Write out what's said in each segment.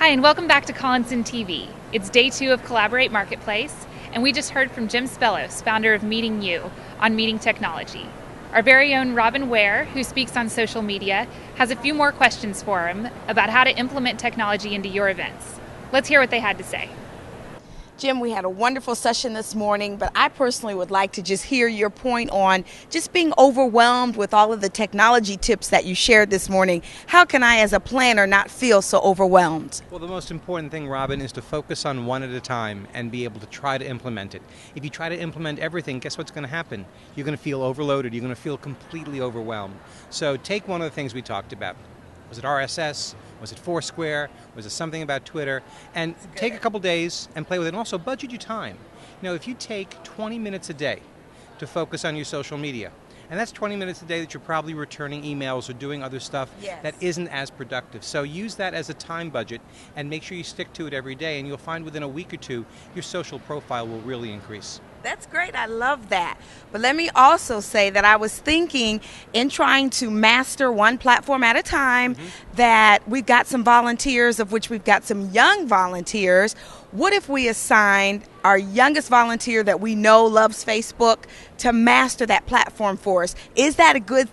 Hi, and welcome back to Collinson TV. It's day 2 of Collaborate Marketplace, and we just heard from Jim Spellos, founder of Meeting You, on meeting technology. Our very own Robin Ware, who speaks on social media, has a few more questions for him about how to implement technology into your events. Let's hear what they had to say. Jim, we had a wonderful session this morning, but I personally would like to just hear your point on just being overwhelmed with all of the technology tips that you shared this morning. How can I, as a planner, not feel so overwhelmed? Well, the most important thing, Robin, is to focus on one at a time and be able to try to implement it. If you try to implement everything, guess what's going to happen? You're going to feel overloaded. You're going to feel completely overwhelmed. So take one of the things we talked about. Was it RSS? Was it Foursquare? Was it something about Twitter? And take a couple days and play with it. And also budget your time. You know, if you take 20 minutes a day to focus on your social media, and that's 20 minutes a day that you're probably returning emails or doing other stuff that isn't as productive. So use that as a time budget and make sure you stick to it every day, and you'll find within a week or two your social profile will really increase. That's great. I love that. But let me also say that I was thinking in trying to master one platform at a time that we've got some volunteers, of which we've got some young volunteers. What if we assigned our youngest volunteer that we know loves Facebook to master that platform for us? Is that a good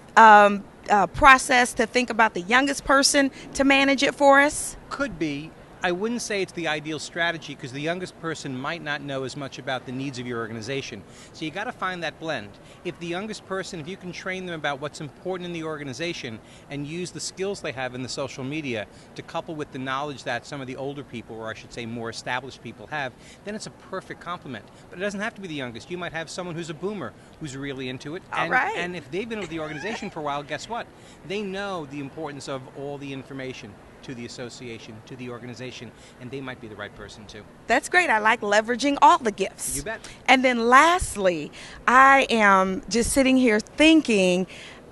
process to think about the youngest person to manage it for us? Could be. I wouldn't say it's the ideal strategy because the youngest person might not know as much about the needs of your organization. So you got to find that blend. If the youngest person, if you can train them about what's important in the organization and use the skills they have in the social media to couple with the knowledge that some of the older people, or I should say more established people, have, then it's a perfect complement. But it doesn't have to be the youngest. You might have someone who's a boomer who's really into it. And if they've been with the organization for a while, guess what? They know the importance of all the information to the association, to the organization, and they might be the right person too. That's great. I like leveraging all the gifts. You bet. And then lastly, I am just sitting here thinking,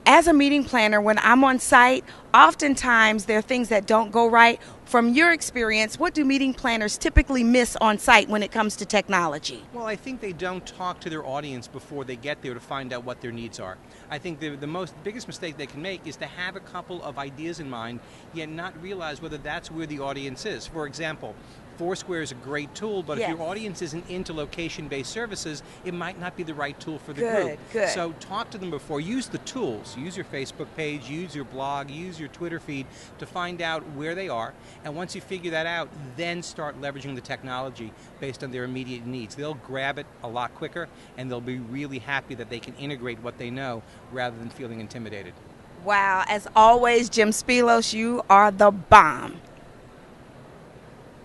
as a meeting planner, when I'm on site, oftentimes there are things that don't go right. From your experience, what do meeting planners typically miss on site when it comes to technology? Well, I think they don't talk to their audience before they get there to find out what their needs are. I think the biggest mistake they can make is to have a couple of ideas in mind, yet not realize whether that's where the audience is. For example, Foursquare is a great tool, but if your audience isn't into location-based services, it might not be the right tool for the group. Good. So talk to them before. Use the tools. Use your Facebook page, use your blog, use your Twitter feed to find out where they are. And once you figure that out, then start leveraging the technology based on their immediate needs. They'll grab it a lot quicker, and they'll be really happy that they can integrate what they know rather than feeling intimidated. Wow. As always, Jim Spellos, you are the bomb.